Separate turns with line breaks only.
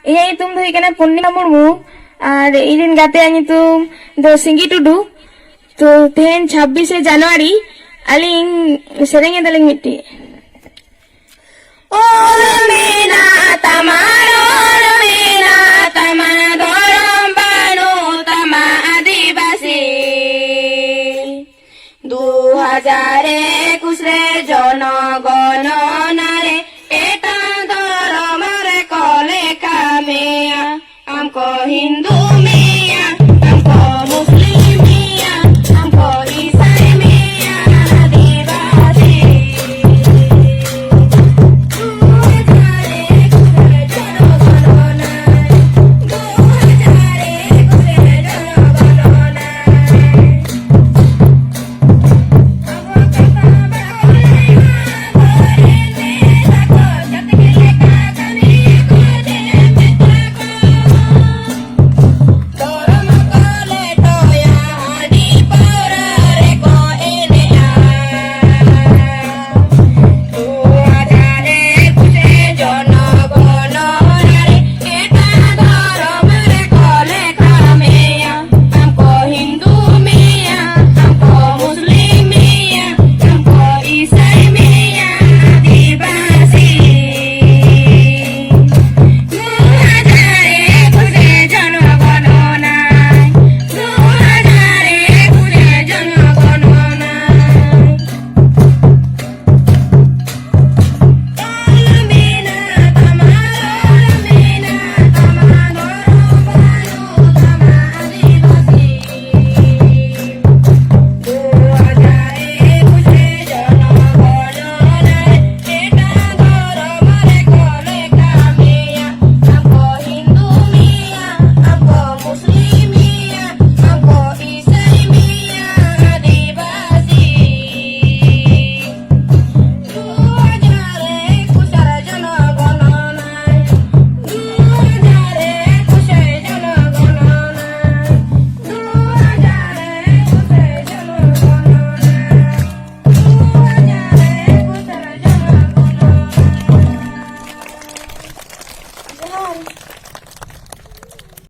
ᱤᱧᱟᱹᱜ ᱧᱩᱛᱩᱢ ᱫᱚ ᱦᱩᱭᱩᱜ ᱠᱟᱱᱟ ᱯᱩᱨᱱᱤᱢᱟ ᱢᱩᱨᱢᱩ ᱟᱨ ᱤᱧᱨᱮᱱ ᱜᱟᱛᱮᱭᱟᱜ ᱧᱩᱛᱩᱢ ᱫᱚ ᱥᱤᱸᱜᱤ ᱴᱩᱰᱩ। तो तेहन 26 जनवरी अलिंग सेरेंगे दलिंग मिट्टी
ओल मेना तमा धरम बानो तमा आदिवासी 2021 रे जनगणनारे एटा धर्मरे कले कामे हमको हिंदू